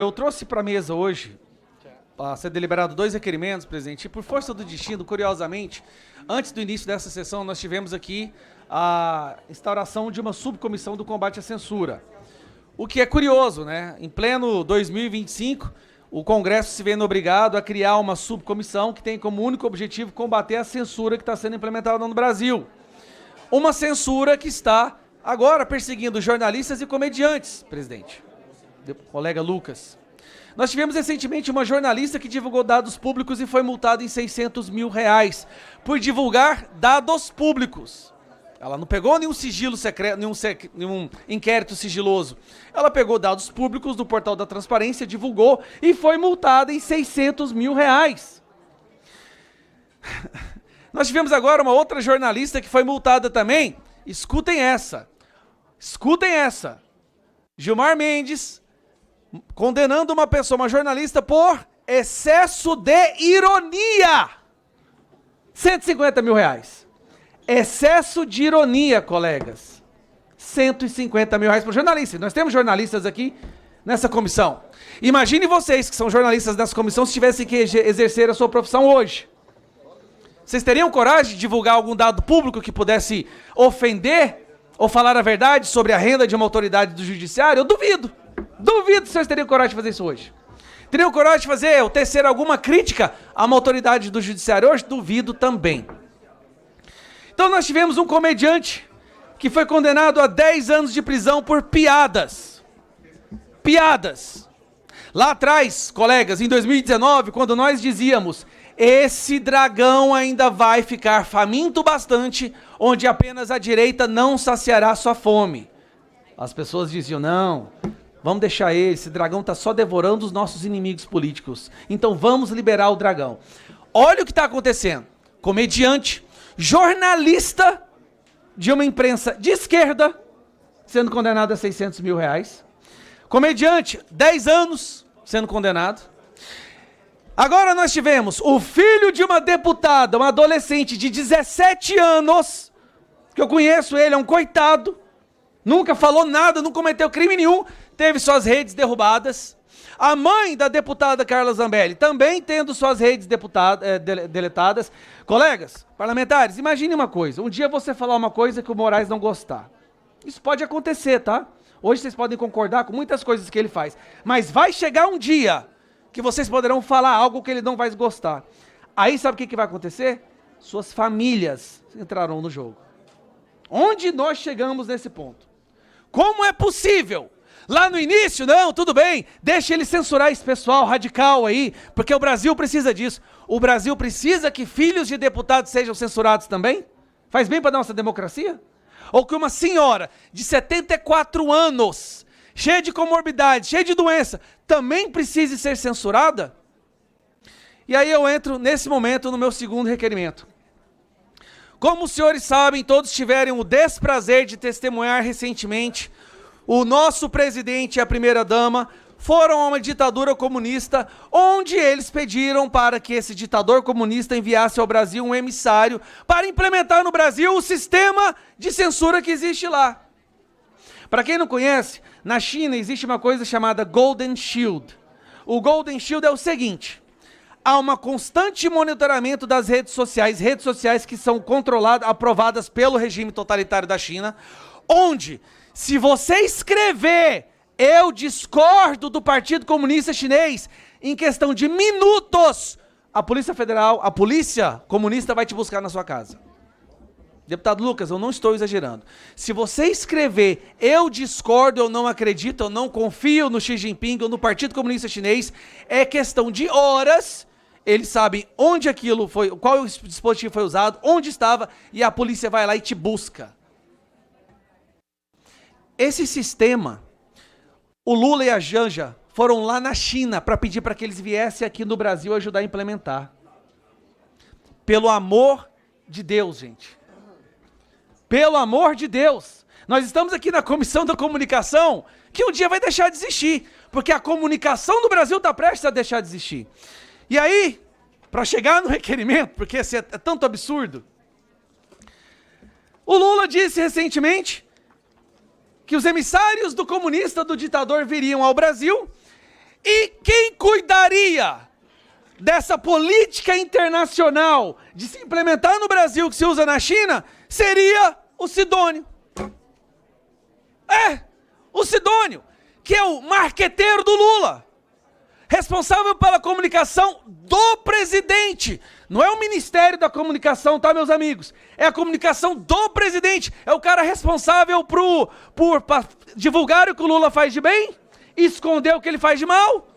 Eu trouxe para a mesa hoje, para ser deliberado, 2 requerimentos, presidente, e por força do destino, curiosamente, antes do início dessa sessão, nós tivemos aqui a instauração de uma subcomissão do combate à censura. O que é curioso, né? Em pleno 2025, o Congresso se vendo obrigado a criar uma subcomissão que tem como único objetivo combater a censura que está sendo implementada no Brasil. Uma censura que está agora perseguindo jornalistas e comediantes, presidente. Colega Lucas. Nós tivemos recentemente uma jornalista que divulgou dados públicos e foi multada em R$600 mil por divulgar dados públicos. Ela não pegou nenhum sigilo secreto, nenhum inquérito sigiloso. Ela pegou dados públicos do portal da transparência, divulgou e foi multada em R$600 mil. Nós tivemos agora uma outra jornalista que foi multada também. Escutem essa. Escutem essa. Gilmar Mendes condenando uma pessoa, uma jornalista, por excesso de ironia. R$150 mil. Excesso de ironia, colegas. R$150 mil para o jornalista. Nós temos jornalistas aqui nessa comissão. Imagine vocês que são jornalistas nessa comissão se tivessem que exercer a sua profissão hoje. Vocês teriam coragem de divulgar algum dado público que pudesse ofender ou falar a verdade sobre a renda de uma autoridade do judiciário? Eu duvido. Duvido se vocês teriam coragem de fazer isso hoje. Teriam coragem de fazer ou tecer alguma crítica a uma autoridade do judiciário hoje? Duvido também. Então nós tivemos um comediante que foi condenado a 10 anos de prisão por piadas. Piadas. Lá atrás, colegas, em 2019, quando nós dizíamos: esse dragão ainda vai ficar faminto bastante, onde apenas a direita não saciará sua fome. As pessoas diziam: não, vamos deixar ele, esse dragão está só devorando os nossos inimigos políticos. Então vamos liberar o dragão. Olha o que está acontecendo. Comediante, jornalista de uma imprensa de esquerda, sendo condenado a R$600 mil. Comediante, 10 anos sendo condenado. Agora nós tivemos o filho de uma deputada, um adolescente de 17 anos, que eu conheço ele, é um coitado, nunca falou nada, não cometeu crime nenhum, teve suas redes derrubadas. A mãe da deputada Carla Zambelli também tendo suas redes deletadas. Colegas parlamentares, imagine uma coisa, um dia você falar uma coisa que o Moraes não gostar. Isso pode acontecer, tá? Hoje vocês podem concordar com muitas coisas que ele faz, mas vai chegar um dia que vocês poderão falar algo que ele não vai gostar. Aí sabe o que vai acontecer? Suas famílias entrarão no jogo. Onde nós chegamos nesse ponto? Como é possível? Lá no início, não, tudo bem, deixa ele censurar esse pessoal radical aí, porque o Brasil precisa disso. O Brasil precisa que filhos de deputados sejam censurados também? Faz bem para a nossa democracia? Ou que uma senhora de 74 anos, cheia de comorbidade, cheia de doença, também precise ser censurada? E aí eu entro nesse momento no meu segundo requerimento. Como os senhores sabem, todos tiveram o desprazer de testemunhar recentemente, o nosso presidente e a primeira-dama foram a uma ditadura comunista, onde eles pediram para que esse ditador comunista enviasse ao Brasil um emissário para implementar no Brasil o sistema de censura que existe lá. Para quem não conhece, na China existe uma coisa chamada Golden Shield. O Golden Shield é o seguinte: há um constante monitoramento das redes sociais que são controladas, aprovadas pelo regime totalitário da China, onde, se você escrever "eu discordo do Partido Comunista Chinês", em questão de minutos, a Polícia Federal, a polícia comunista vai te buscar na sua casa. Deputado Lucas, eu não estou exagerando. Se você escrever "eu discordo, eu não acredito, eu não confio no Xi Jinping ou no Partido Comunista Chinês", é questão de horas, eles sabem onde aquilo foi, qual dispositivo foi usado, onde estava, e a polícia vai lá e te busca. Esse sistema, o Lula e a Janja foram lá na China para pedir para que eles viessem aqui no Brasil ajudar a implementar. Pelo amor de Deus, gente. Pelo amor de Deus. Nós estamos aqui na Comissão da Comunicação, que um dia vai deixar de existir, porque a comunicação no Brasil está prestes a deixar de existir. E aí, para chegar no requerimento, porque esse é tanto absurdo, o Lula disse recentemente que os emissários do comunista, do ditador, viriam ao Brasil gostaria dessa política internacional de se implementar no Brasil que se usa na China seria o Sidônio. O Sidônio, que é o marqueteiro do Lula, responsável pela comunicação do presidente. Não é o Ministério da Comunicação, tá, meus amigos? É a comunicação do presidente. É o cara responsável por divulgar o que o Lula faz de bem, esconder o que ele faz de mal.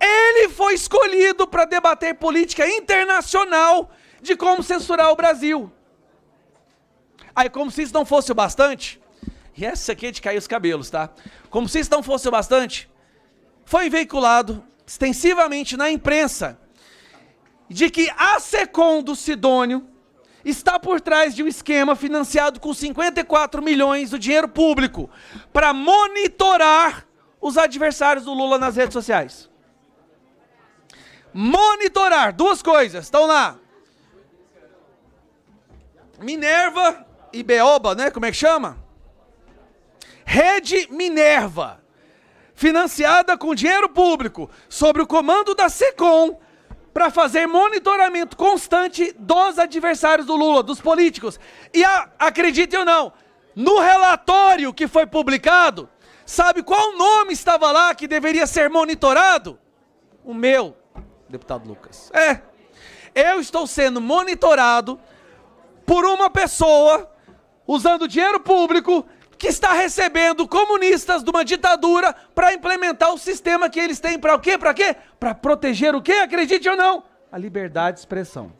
Ele foi escolhido para debater política internacional de como censurar o Brasil. Aí, como se isso não fosse o bastante, e essa aqui é de cair os cabelos, tá? Como se isso não fosse o bastante, foi veiculado extensivamente na imprensa de que a SECOM do Sidônio está por trás de um esquema financiado com 54 milhões do dinheiro público para monitorar os adversários do Lula nas redes sociais. Monitorar, duas coisas, estão lá. Minerva e Beoba, né? Como é que chama? Rede Minerva, financiada com dinheiro público, sob o comando da SECOM, para fazer monitoramento constante dos adversários do Lula, dos políticos. E acreditem ou não, no relatório que foi publicado, sabe qual nome estava lá que deveria ser monitorado? O meu, deputado Lucas. Eu estou sendo monitorado por uma pessoa, usando dinheiro público, que está recebendo comunistas de uma ditadura para implementar o sistema que eles têm para o quê? Para quê? Para proteger o quê? Acredite ou não? A liberdade de expressão.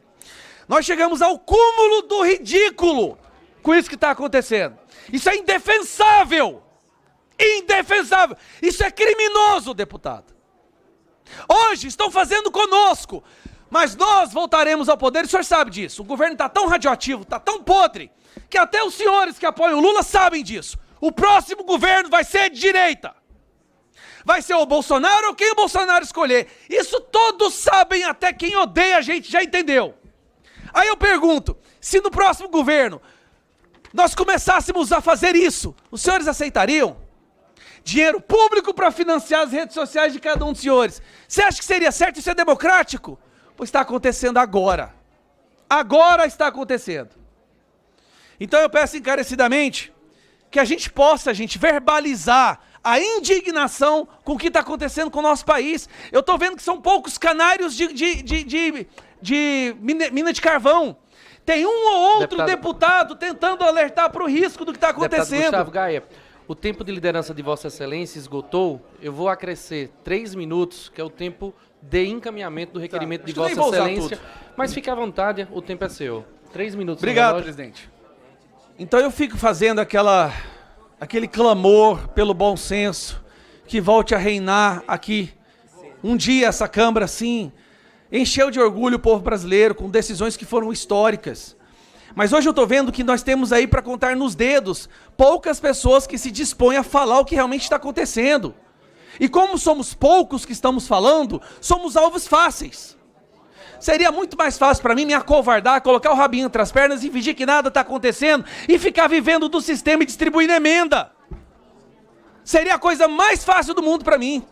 Nós chegamos ao cúmulo do ridículo com isso que está acontecendo. Isso é indefensável. Indefensável. Isso é criminoso, deputado. Hoje estão fazendo conosco, mas nós voltaremos ao poder, e o senhor sabe disso. O governo está tão radioativo, está tão podre, que até os senhores que apoiam o Lula sabem disso. O próximo governo vai ser de direita. Vai ser o Bolsonaro ou quem o Bolsonaro escolher. Isso todos sabem, até quem odeia a gente já entendeu. Aí eu pergunto, se no próximo governo nós começássemos a fazer isso, os senhores aceitariam? Dinheiro público para financiar as redes sociais de cada um dos senhores. Você acha que seria certo? Isso é democrático? Pois está acontecendo agora. Agora está acontecendo. Então eu peço encarecidamente que a gente possa, verbalizar a indignação com o que está acontecendo com o nosso país. Eu estou vendo que são poucos canários de mina de carvão. Tem um ou outro deputado tentando alertar para o risco do que está acontecendo. Deputado Gustavo Gaia, o tempo de liderança de Vossa Excelência esgotou. Eu vou acrescer 3 minutos, que é o tempo de encaminhamento do requerimento de Vossa Excelência. Mas fique à vontade, o tempo é seu. 3 minutos. Obrigado, presidente. Então eu fico fazendo aquele clamor pelo bom senso, que volte a reinar aqui. Um dia essa Câmara, sim, encheu de orgulho o povo brasileiro, com decisões que foram históricas. Mas hoje eu estou vendo que nós temos aí, para contar nos dedos, poucas pessoas que se dispõem a falar o que realmente está acontecendo. E como somos poucos que estamos falando, somos alvos fáceis. Seria muito mais fácil para mim me acovardar, colocar o rabinho entre as pernas e fingir que nada está acontecendo e ficar vivendo do sistema e distribuindo emenda. Seria a coisa mais fácil do mundo para mim.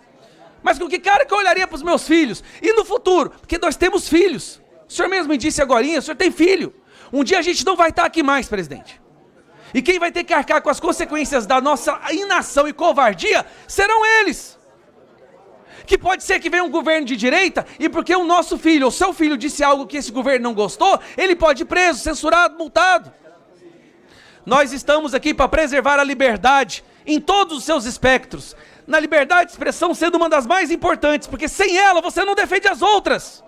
Mas com que cara que eu olharia para os meus filhos? E no futuro? Porque nós temos filhos. O senhor mesmo me disse agorinha, o senhor tem filho. Um dia a gente não vai estar aqui mais, presidente. E quem vai ter que arcar com as consequências da nossa inação e covardia serão eles. Que pode ser que venha um governo de direita e porque o nosso filho ou seu filho disse algo que esse governo não gostou, ele pode ir preso, censurado, multado. Nós estamos aqui para preservar a liberdade em todos os seus espectros. Na liberdade de expressão sendo uma das mais importantes, porque sem ela você não defende as outras.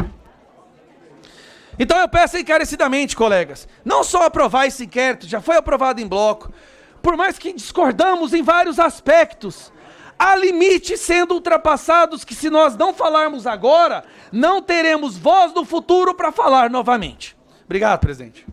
Então eu peço encarecidamente, colegas, não só aprovar esse inquérito, já foi aprovado em bloco, por mais que discordamos em vários aspectos, há limites sendo ultrapassados que se nós não falarmos agora, não teremos voz no futuro para falar novamente. Obrigado, presidente.